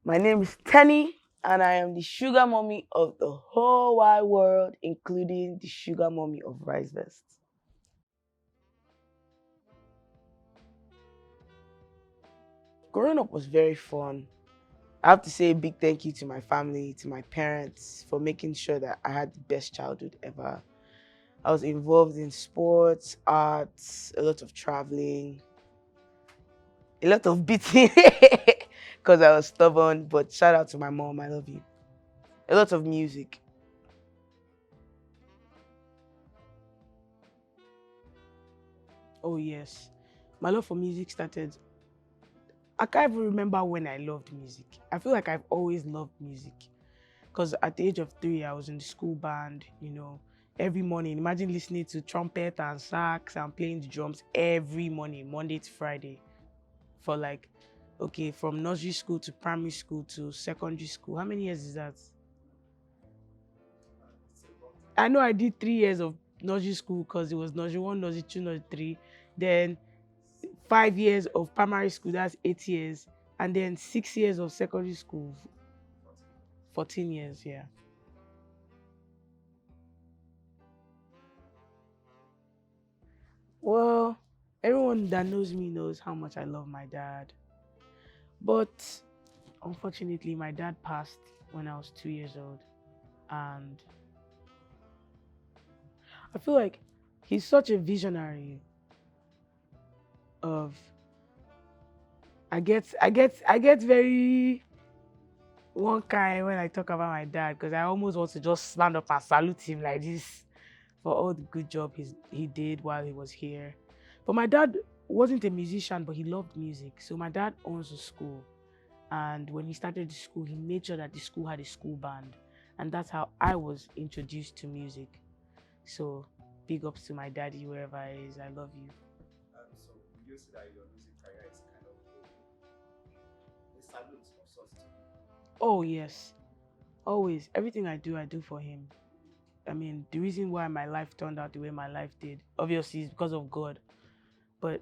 My name is Teni, and I am the sugar mommy of the whole wide world, including the sugar mommy of Risevest. Growing up was very fun. I have to say a big thank you to my family, to my parents for making sure that I had the best childhood ever. I was involved in sports, arts, a lot of traveling, a lot of beating because I was stubborn. But shout out to my mom, I love you. A lot of music. Oh, yes. My love for music started. I can't even remember when I loved music. I feel like I've always loved music. Because at the age of 3, I was in the school band, every morning. Imagine listening to trumpet and sax and playing the drums every morning, Monday to Friday, for like, okay, from nursery school to primary school to secondary school. How many years is that? I know I did 3 years of nursery school because it was nursery one, nursery two, nursery three. Then 5 years of primary school, that's 8 years. And then 6 years of secondary school, 14 years, yeah. Well, everyone that knows me knows how much I love my dad. But unfortunately, my dad passed when I was 2 years old. And I feel like he's such a visionary of I get very one kind when I talk about my dad because I almost want to just stand up and salute him like this for all the good job he did while he was here. But my dad wasn't a musician, but he loved music. So my dad owns a school. And when he started the school, he made sure that the school had a school band. And that's how I was introduced to music. So big ups to my daddy, wherever he is. I love you. So would you say that your music career is kind of a salute of sorts to you? Oh, yes. Always. Everything I do for him. I mean, the reason why my life turned out the way my life did, obviously, is because of God. But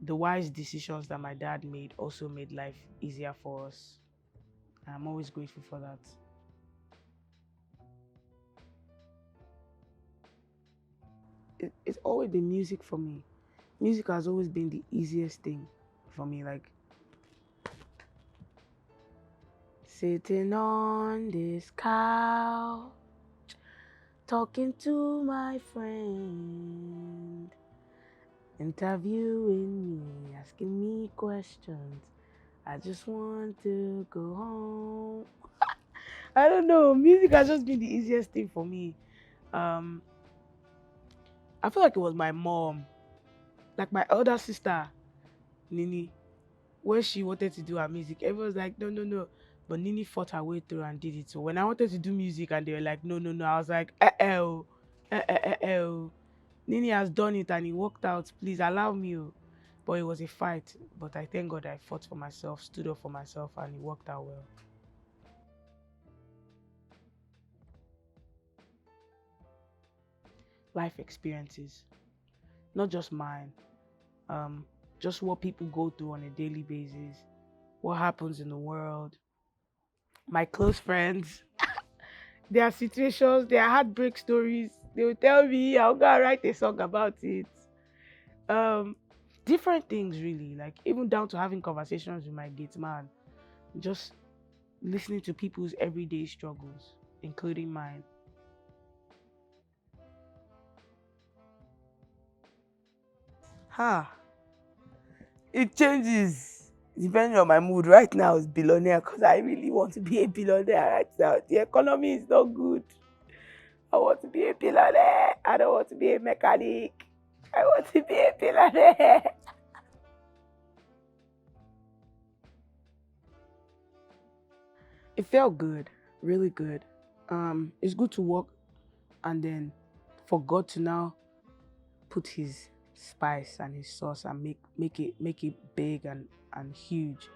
the wise decisions that my dad made also made life easier for us. And I'm always grateful for that. It's always been music for me. Music has always been the easiest thing for me. Like sitting on this couch, talking to my friend, interviewing me, asking me questions. I just want to go home. I don't know. Music has just been the easiest thing for me. Um, I feel like it was my mom, like my elder sister, Nini, when she wanted to do her music. Everyone was like, no, no, no. But Nini fought her way through and did it. So when I wanted to do music and they were like, no, no, no, I was like, Nini has done it and it worked out. Please allow me. Oh." But it was a fight. But I thank God I fought for myself, stood up for myself, and it worked out well. Life experiences, not just mine, um, just what people go through on a daily basis, what happens in the world, my close friends, their situations, their heartbreak stories. They will tell me, I'll go and write a song about it. Um, Different things really, like even down to having conversations with my gate man, just listening to people's everyday struggles, including mine. Ha! It changes depending on my mood. Right now is billionaire because I really want to be a billionaire right now. The economy is not good. I want to be a billionaire. I don't want to be a mechanic. I want to be a billionaire. It felt good, really good. It's good to work and then for God to now put his spice and his sauce and make it big and huge.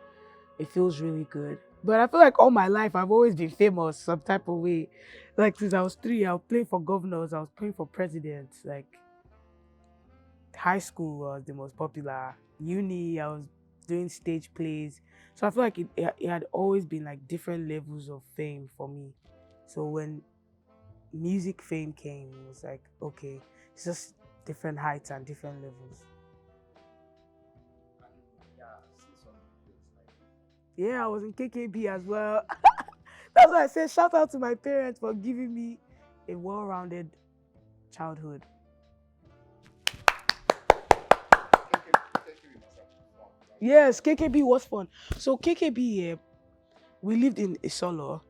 It feels really good. But I feel like all my life I've always been famous some type of way. Like since I was 3, I was playing for governors, I was playing for presidents. Like high school was the most popular. Uni, I was doing stage plays. So I feel like it had always been like different levels of fame for me. So when music fame came, it was like, okay, it's just different heights and different levels. And yeah, I've seen some videos like Yeah, I was in KKB as well. That's why I said shout out to my parents for giving me a well-rounded childhood. KK must have been fun. Like Yes, KKB was fun. So KKB, we lived in Isolo,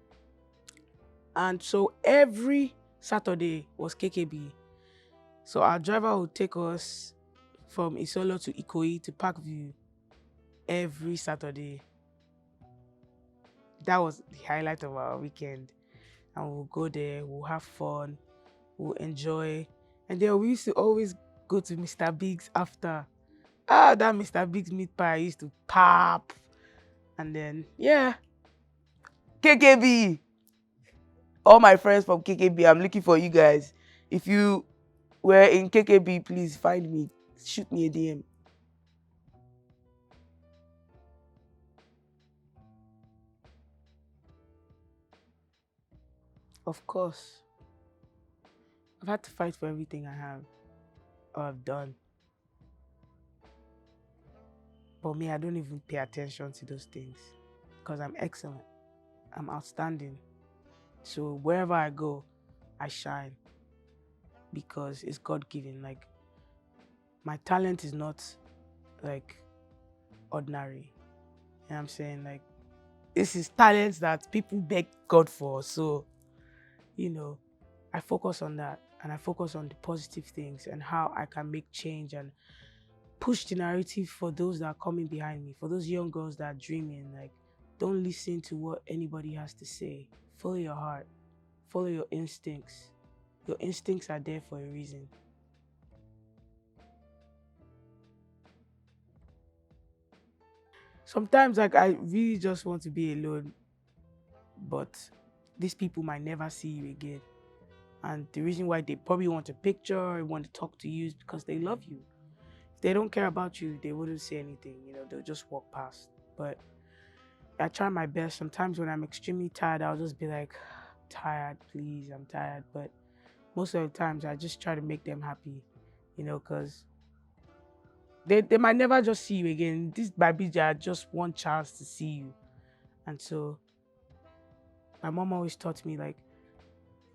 and so every Saturday was KKB. So our driver would take us from Isolo to Ikoyi to Parkview every Saturday. That was the highlight of our weekend. And we'll go there, we'll have fun, we'll enjoy. And then we used to always go to Mr. Biggs after. Ah, that Mr. Biggs meat pie used to pop. And then, yeah, KKB. All my friends from KKB, I'm looking for you guys. If you were in KKB, please find me. Shoot me a DM. Of course, I've had to fight for everything I have or I've done. But me, I don't even pay attention to those things because I'm excellent. I'm outstanding. So wherever I go, I shine because it's God given. Like, my talent is not like ordinary. You know what I'm saying? Like, this is talent that people beg God for. So, you know, I focus on that and I focus on the positive things and how I can make change and push the narrative for those that are coming behind me, for those young girls that are dreaming. Like, don't listen to what anybody has to say. Follow your heart, follow your instincts. Your instincts are there for a reason. Sometimes, like, I really just want to be alone, but these people might never see you again. And the reason why they probably want a picture or want to talk to you is because they love you. If they don't care about you, they wouldn't say anything, they'll just walk past. But I try my best. Sometimes when I'm extremely tired, I'll just be like, tired, please, I'm tired. But most of the times, I just try to make them happy, because they might never just see you again. This baby just one chance to see you. And so my mom always taught me, like,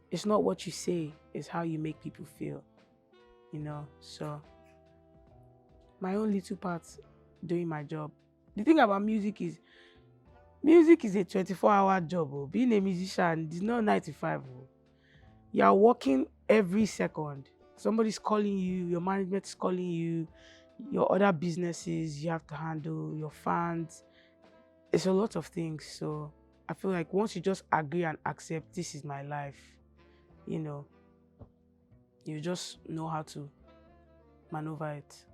it's not what you say, it's how you make people feel. So my own little part doing my job. The thing about music is a 24-hour job. Oh. Being a musician is not 9 to 5. Oh. You are working every second. Somebody's calling you, your management's calling you, your other businesses you have to handle, your fans. It's a lot of things. So I feel like once you just agree and accept this is my life, you just know how to maneuver it.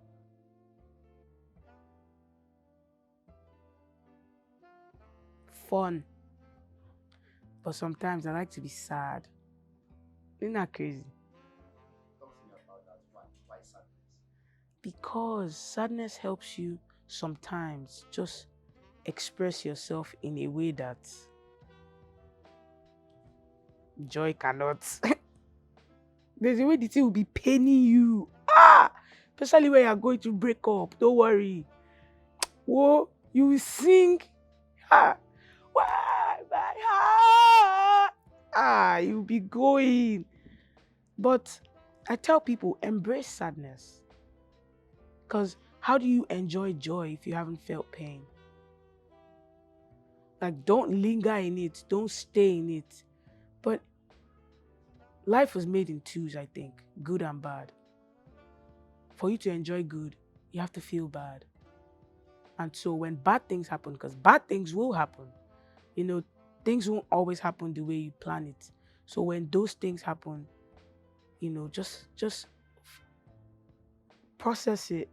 Fun. But sometimes I like to be sad. Isn't that crazy? talk to me about that. Why sadness? Because sadness helps you sometimes just express yourself in a way that joy cannot. There's a way the thing will be paining you. Especially when you're going to break up. Don't worry. Whoa, you will sing. Why my heart? You'll be going. But I tell people, embrace sadness. Because how do you enjoy joy if you haven't felt pain? Like, don't linger in it. Don't stay in it. But life was made in twos, I think. Good and bad. For you to enjoy good, you have to feel bad. And so when bad things happen, because bad things will happen, things won't always happen the way you plan it. So when those things happen, just process it,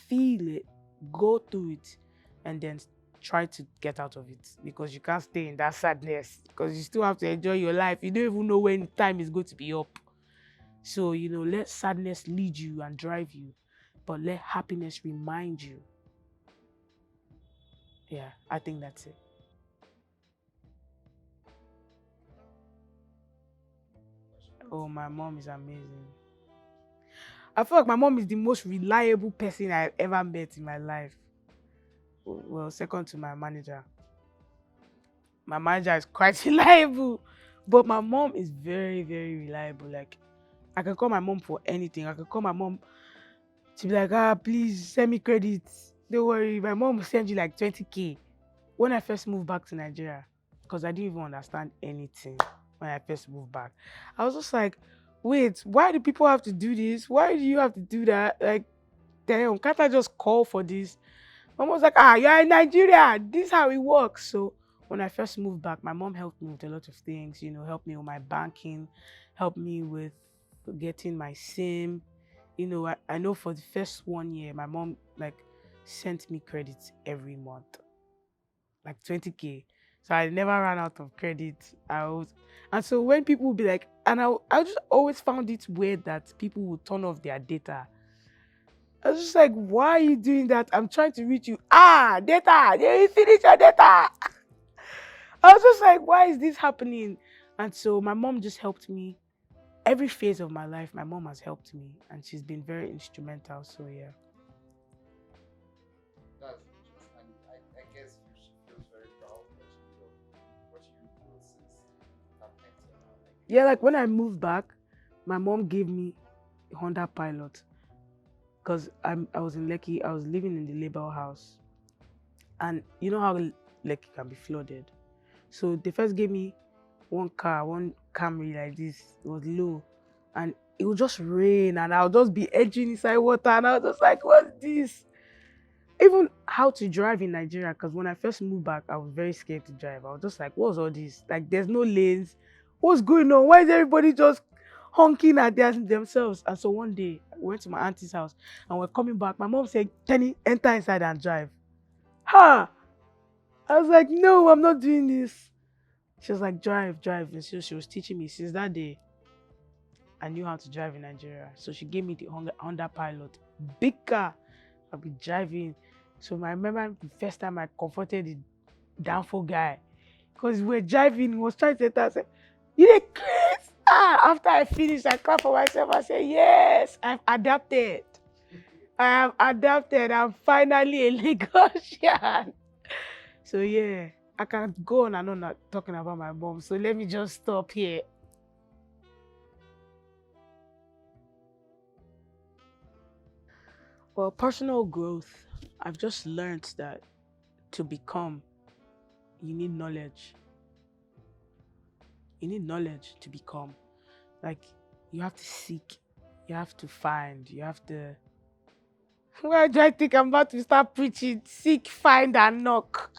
feel it, go through it, and then try to get out of it, because you can't stay in that sadness, because you still have to enjoy your life. You don't even know when time is going to be up. So let sadness lead you and drive you, but let happiness remind you. Yeah, I think that's it. Oh, my mom is amazing. I feel like my mom is the most reliable person I've ever met in my life. Well, second to my manager. My manager is quite reliable, but my mom is very, very reliable. Like, I can call my mom for anything. I can call my mom to be like, please send me credit. Don't worry, my mom will send you like 20K. When I first moved back to Nigeria, because I didn't even understand anything when I first moved back, I was just like, wait, why do people have to do this? Why do you have to do that? Like, damn, can't I just call for this? Mom was like, you're in Nigeria. This is how it works. So when I first moved back, my mom helped me with a lot of things, helped me with my banking, helped me with getting my SIM. I know for the first 1 year, my mom like sent me credits every month, like 20K. So I never ran out of credit. And so when people would be like, and I just always found it weird that people would turn off their data. I was just like, why are you doing that? I'm trying to reach you. Data. You finish your data. I was just like, why is this happening? And so my mom just helped me. Every phase of my life, my mom has helped me. And she's been very instrumental. So yeah. That's interesting. And I guess she feels very proud that what you built since that time till now. Like Yeah, like when I moved back, my mom gave me a Honda Pilot. Because I was in Lekki, I was living in the labor house. And you know how Lekki can be flooded. So they first gave me one Camry like this. It was low. And it would just rain and I'll just be edging inside water. And I was just like, what's this? Even how to drive in Nigeria, because when I first moved back, I was very scared to drive. I was just like, what's all this? Like, there's no lanes. What's going on? Why is everybody just honking at themselves? And so one day, I went to my auntie's house and we're coming back. My mom said, Teni, enter inside and drive. Ha! I was like, no, I'm not doing this. She was like, drive, drive. And so she was teaching me. Since that day, I knew how to drive in Nigeria. So she gave me the Honda Pilot. Big car. I'll be driving. So I remember the first time I confronted the downfall guy. Because we were driving, he was trying to tell us, you did Chris! After I finished, I clapped for myself. I said, yes, I've adapted. I have adapted. I'm finally a Lagosian. So yeah, I can go on and on talking about my mom. So let me just stop here. Well, personal growth, I've just learned that to become, you need knowledge. You need knowledge to become. Like, you have to seek, you have to find, you have to. Why do I think I'm about to start preaching? Seek, find, and knock.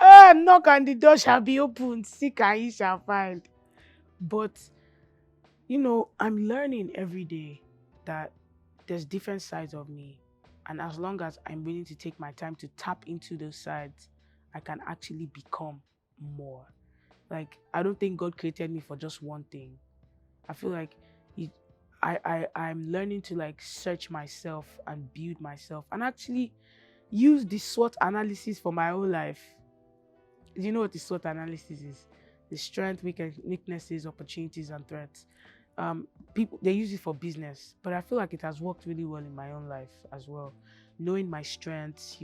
Knock and the door shall be opened. Seek and ye shall find. But, I'm learning every day that there's different sides of me. And as long as I'm willing to take my time to tap into those sides, I can actually become more. Like, I don't think God created me for just one thing. I feel like he, I'm learning to like search myself and build myself and actually use the SWOT analysis for my whole life. Do you know what the SWOT analysis is? The strength, weaknesses, opportunities, and threats. People they use it for business, but I feel like it has worked really well in my own life as well. Knowing my strengths,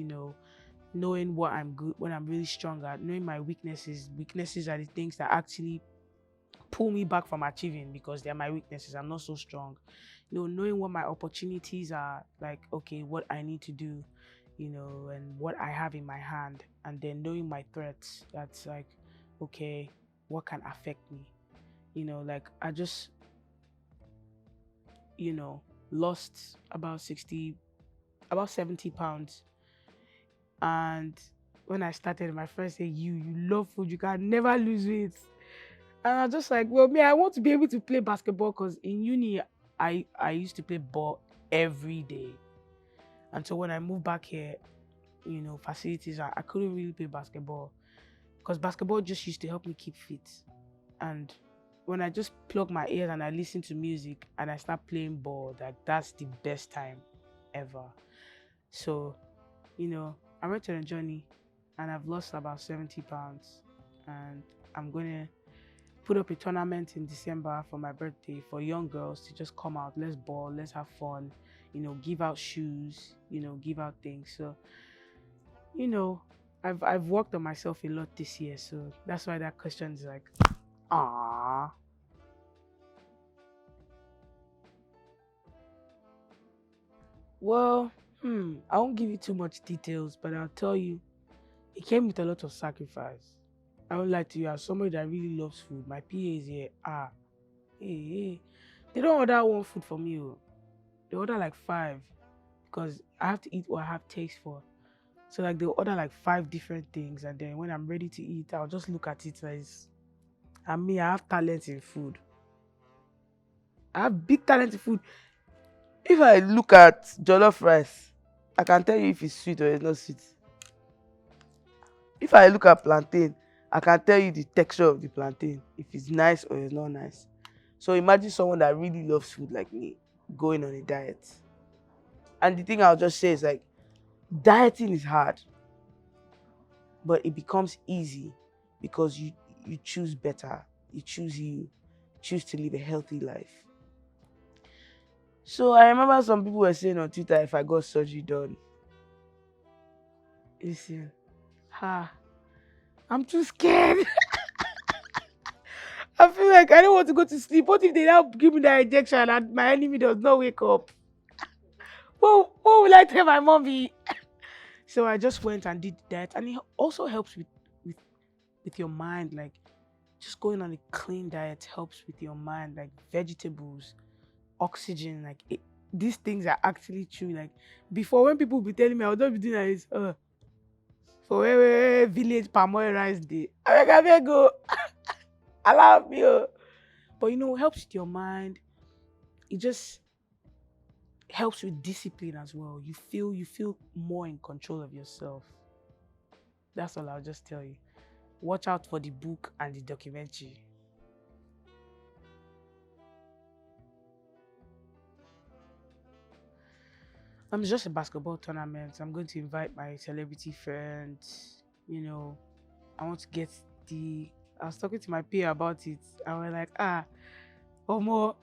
knowing what I'm good, what I'm really strong at, knowing my weaknesses. Weaknesses are the things that actually pull me back from achieving because they're my weaknesses. I'm not so strong. Knowing what my opportunities are, like, okay, what I need to do, and what I have in my hand, and then knowing my threats. That's like, okay, what can affect me? Like I just, lost about 70 pounds. And when I started, my friend said, you love food, you can never lose weight. And I was just like, well, me, I want to be able to play basketball because in uni, I used to play ball every day. And so when I moved back here, facilities, I couldn't really play basketball because basketball just used to help me keep fit. And when I just plug my ears and I listen to music and I start playing ball, like that's the best time ever. So, I went on a journey and I've lost about 70 pounds. And I'm going to put up a tournament in December for my birthday for young girls to just come out. Let's ball, let's have fun, give out shoes, give out things. So, you know, I've worked on myself a lot this year. So that's why that question is like, ah. Well, I won't give you too much details, but I'll tell you, it came with a lot of sacrifice. I won't lie to you, as somebody that really loves food, my PA is here. Hey, hey. They don't order one food for me. Oh. They order like five because I have to eat what I have taste for. So like they'll order like five different things, and then when I'm ready to eat, I'll just look at it as I have talent in food. I have big talent in food. If I look at jollof rice, I can tell you if it's sweet or it's not sweet. If I look at plantain, I can tell you the texture of the plantain, if it's nice or it's not nice. So imagine someone that really loves food like me going on a diet. And the thing I'll just say is like dieting is hard, but it becomes easy because you choose better, you choose to live a healthy life. So I remember some people were saying on Twitter if I got surgery done, listen, ha, I'm too scared. I feel like I don't want to go to sleep. What if they now give me that injection and my enemy does not wake up? What will I tell my mommy? So I just went and did that, and it also helps with with your mind. Like just going on a clean diet helps with your mind, like vegetables, oxygen, like these things are actually true. Like before, when people be telling me I would not be doing like this, for where village palm oil rice day, I beg go, allow me. But it helps with your mind. It just helps with discipline as well. You feel more in control of yourself. That's all I'll just tell you. Watch out for the book and the documentary. It's just a basketball tournament. I'm going to invite my celebrity friends. I want to get the. I was talking to my peer about it. And we're like, more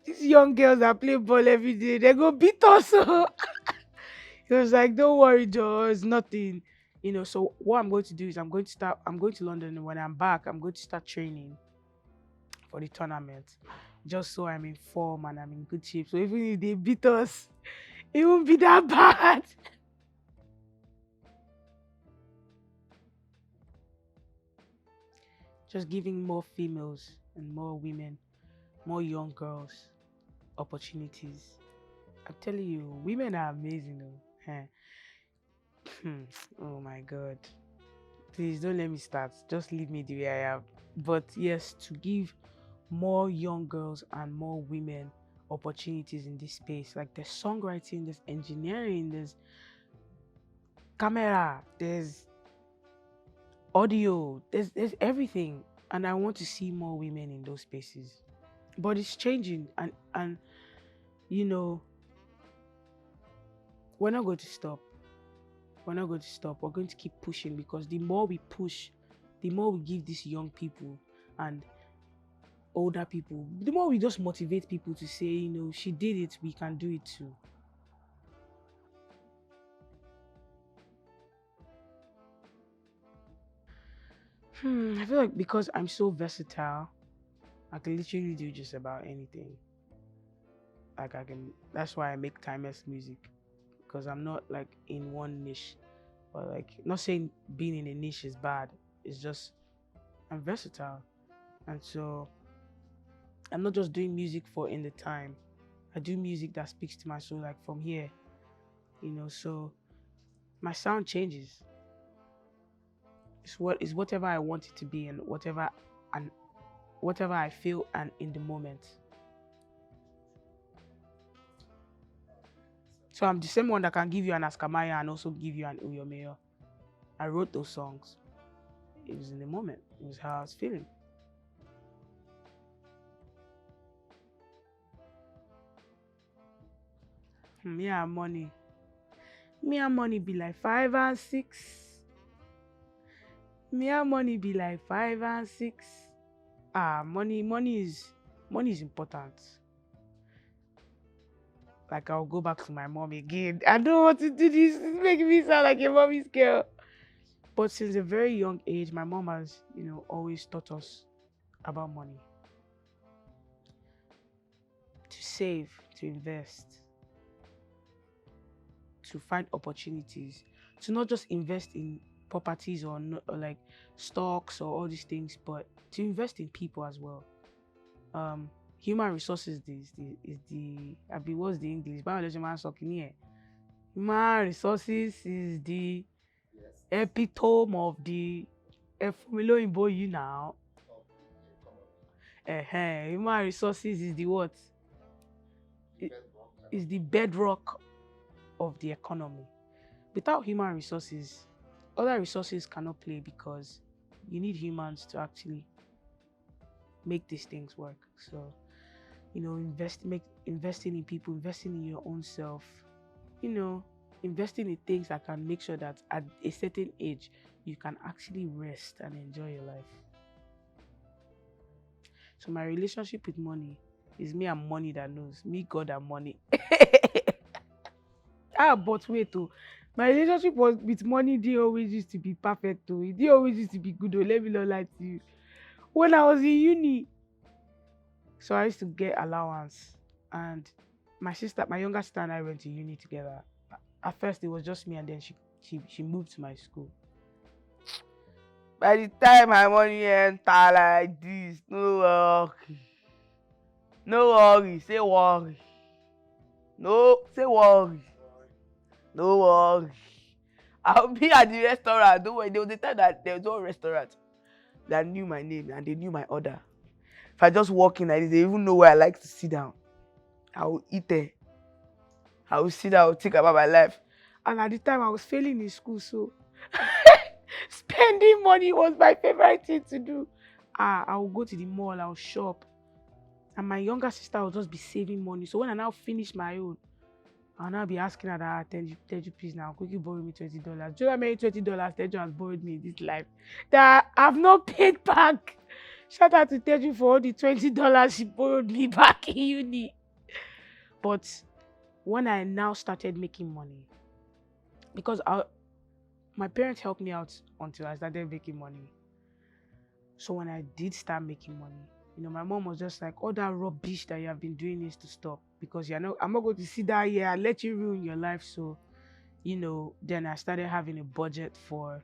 these young girls that play ball every day, they go beat us. He was like, don't worry, Joe, it's nothing. So what I'm going to do is I'm going to London, and when I'm back, I'm going to start training for the tournament. Just so I'm in form and I'm in good shape. So even if they beat us, it won't be that bad. Just giving more females and more women, more young girls opportunities. I'm telling you, women are amazing though. Oh my god. Please don't let me start. Just leave me the way I am. But yes, to give more young girls and more women opportunities in this space. Like there's songwriting, there's engineering, there's camera, there's audio, there's everything. And I want to see more women in those spaces. But it's changing, and you know, we're not going to stop. We're not going to stop. We're going to keep pushing because the more we push, the more we give these young people and older people, the more we just motivate people to say, she did it, we can do it too. I feel like because I'm so versatile, I can literally do just about anything. Like that's why I make timeless music because I'm not like in one niche, but like not saying being in a niche is bad. It's just I'm versatile, and so I'm not just doing music for in the time. I do music that speaks to my soul, like from here, So my sound changes. It's whatever I want it to be, and whatever I feel, and in the moment. So I'm the same one that can give you an Askamaya and also give you an Uyomeyo. I wrote those songs. It was in the moment. It was how I was feeling. Yeah, money. Me and money be like 5 and 6. Me and money be like 5 and 6. Money is important. Like I'll go back to my mom again. I don't want to do this. It's making me sound like a mommy's girl. But since a very young age, my mom has, always taught us about money. To save, to invest, to find opportunities, to not just invest in properties or like stocks or all these things, but to invest in people as well. Human resources is the I mean, what's the English? Biology man talking here. Human resources is the Yes. epitome of the Efumilo Imbo you now. Of the economy. Human resources is the what? The It bedrock. is the bedrock of the economy. Without human resources, other resources cannot play because you need humans to actually make these things work. So, investing in people, investing in your own self, you know, investing in things that can make sure that at a certain age you can actually rest and enjoy your life. So my relationship with money is me and money that knows. Me, God and money. But wait, oh, my relationship was with money didn't always used to be perfect, oh. It didn't always used to be good, oh. Let me not lie to you. When I was in uni, so I used to get allowance, and my younger sister and I went to uni together. At first, it was just me, and then she moved to my school. By the time my money enter like this, no worry, say worry, no, say worry, no worry. I'll be at the restaurant. Don't worry. There was a time that there was one restaurant that knew my name and they knew my order. If I just walk in like this, they even know where I like to sit down. I will eat there. I will sit down, I will think about my life. And at the time I was failing in school, so spending money was my favorite thing to do. I will go to the mall, I'll shop. And my younger sister will just be saving money. So when I now finish my own, I'll now be asking her that, Teju, please now, quickly borrow me $20. Do you know how many $20 Teju has borrowed me in this life that I've not paid back? Shout out to Teju for all the $20 she borrowed me back in uni. But when I now started making money, because my parents helped me out until I started making money. So when I did start making money, my mom was just like, all that rubbish that you have been doing needs to stop because I'm not going to sit down here and let you ruin your life. So, then I started having a budget for,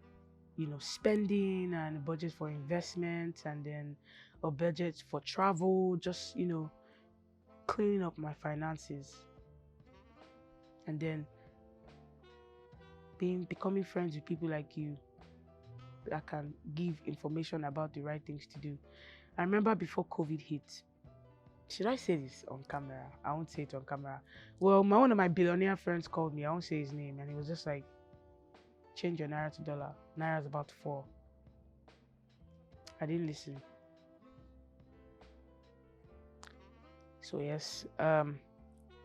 spending and a budget for investment and then a budget for travel, just, cleaning up my finances. And then becoming friends with people like you that can give information about the right things to do. I remember before COVID hit, should I say this on camera? I won't say it on camera. Well, one of my billionaire friends called me. I won't say his name, and he was just like, "Change your naira to dollar. Naira's about to fall." I didn't listen. So yes, I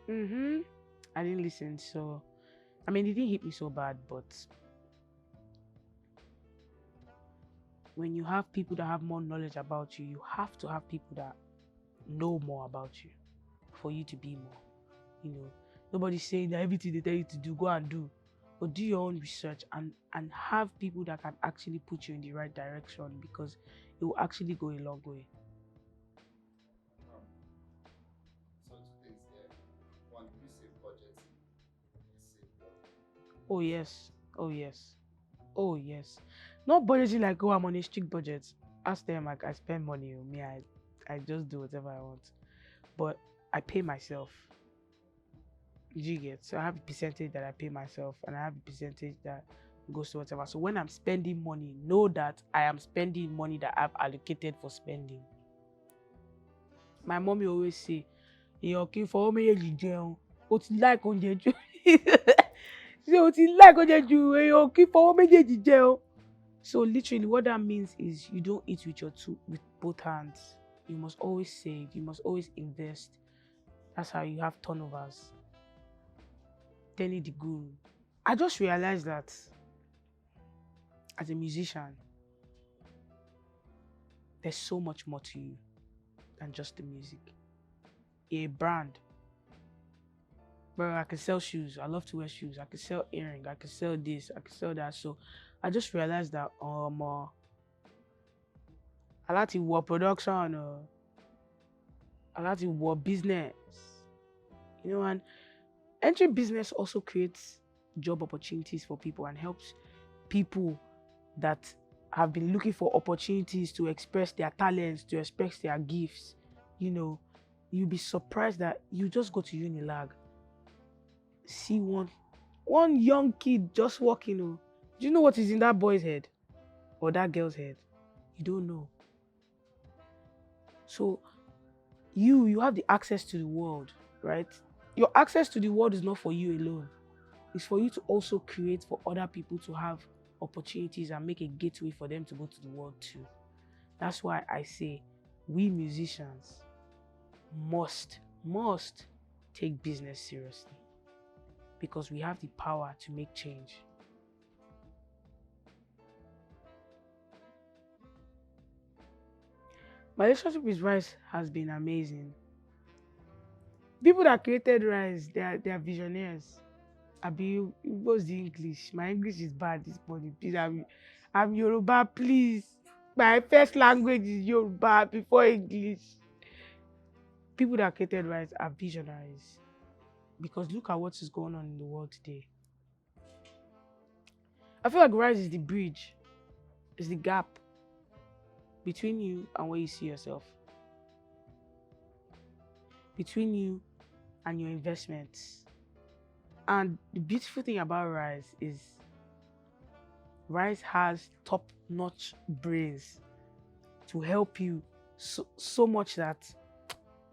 didn't listen. So, I mean, it didn't hit me so bad, but when you have people that have more knowledge about you, you have to have people that know more about you for you to be more. Nobody's saying that everything they tell you to do, go and do. But do your own research and have people that can actually put you in the right direction because it will actually go a long way. So two things there. One, you save budget, you save well. Oh yes. Oh yes. Oh yes. Not budgeting like, oh, I'm on a strict budget. Ask them like I spend money on me. I just do whatever I want. But I pay myself. You get? So I have a percentage that I pay myself and I have a percentage that goes to whatever. So when I'm spending money, know that I am spending money that I've allocated for spending. My mommy always say, "Èèyàn kì í fọwọ́ méjèèjì jẹun. O ti like oúnjẹ jù." Ṣé o ti like oúnjẹ jù? Èèyàn kì í fọwọ́ méjèèjì jẹun. So literally what that means is you don't eat with both hands. You must always save. You must always invest. That's how you have turnovers. Teni the guru. I just realized that as a musician, there's so much more to you than just the music. You're a brand. Bro, I can sell shoes. I love to wear shoes. I can sell earring. I can sell this. I can sell that. So I just realized that I like to work production. I like to work business. And entering business also creates job opportunities for people and helps people that have been looking for opportunities to express their talents, to express their gifts. You'll be surprised that you just go to Unilag, see one young kid just walking. Do you know what is in that boy's head or that girl's head? You don't know. So you have the access to the world, right? Your access to the world is not for you alone. It's for you to also create for other people to have opportunities and make a gateway for them to go to the world too. That's why I say we musicians must take business seriously, because we have the power to make change. My relationship with Rise has been amazing. People that created Rise, they are visionaries. What's the English? My English is bad this morning. Please, I'm Yoruba, please. My first language is Yoruba before English. People that created Rise are visionaries. Because look at what is going on in the world today. I feel like Rise is the bridge, is the gap between you and where you see yourself, between you and your investments. And the beautiful thing about Rise is Rise has top-notch brains to help you so much that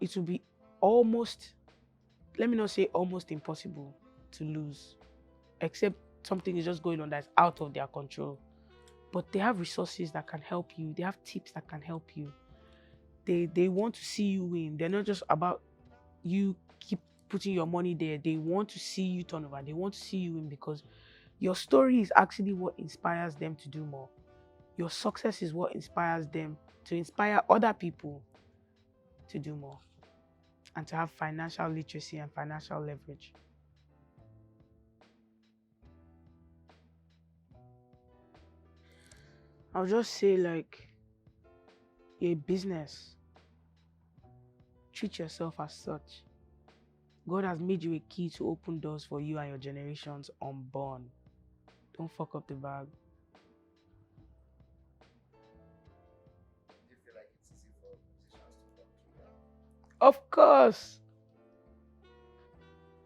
it will be almost, let me not say almost impossible to lose, except something is just going on that's out of their control. But they have resources that can help you. They have tips that can help you. They want to see you win. They're not just about you keep putting your money there. They want to see you turn over. They want to see you win, because your story is actually what inspires them to do more. Your success is what inspires them to inspire other people to do more and to have financial literacy and financial leverage. I'll just say, like, you're a business. Treat yourself as such. God has made you a key to open doors for you and your generations unborn. Don't fuck up the bag. Do you feel like it's easy for musicians to come through that? Of course.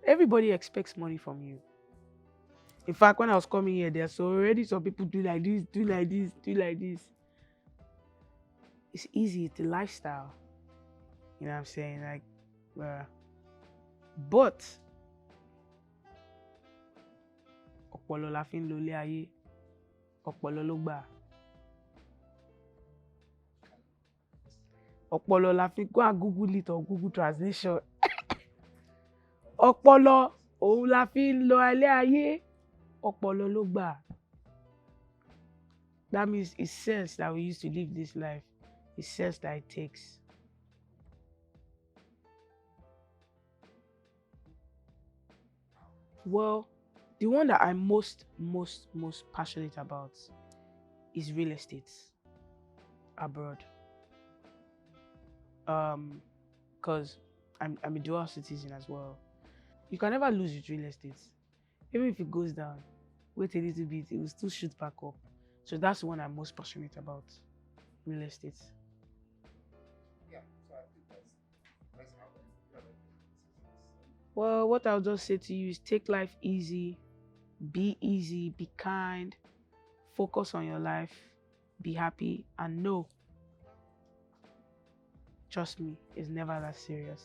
Everybody expects money from you. In fact, when I was coming here, there's already some people do like this, do like this, do like this. It's easy, it's the lifestyle. You know what I'm saying? Like, but ọpọlọ la fi ń lo ilé ayé, ọpọlọ ló gbà. Ọpọlọ la fi go and Google it or Google translation. Ọpọlọ òun la fi ń lo ilé ayé, ọpọlọ ló gbà. That means it's sense that we used to live this life. It's sense that it takes. Well, the one that I'm most passionate about is real estate abroad. Because I'm a dual citizen as well. You can never lose with real estate. Even if it goes down, wait a little bit, it will still shoot back up. So that's the one I'm most passionate about, real estate. Yeah, so I think that's how I feel like it. Well, what I'll just say to you is take life easy, be kind, focus on your life, be happy, and know, trust me, it's never that serious.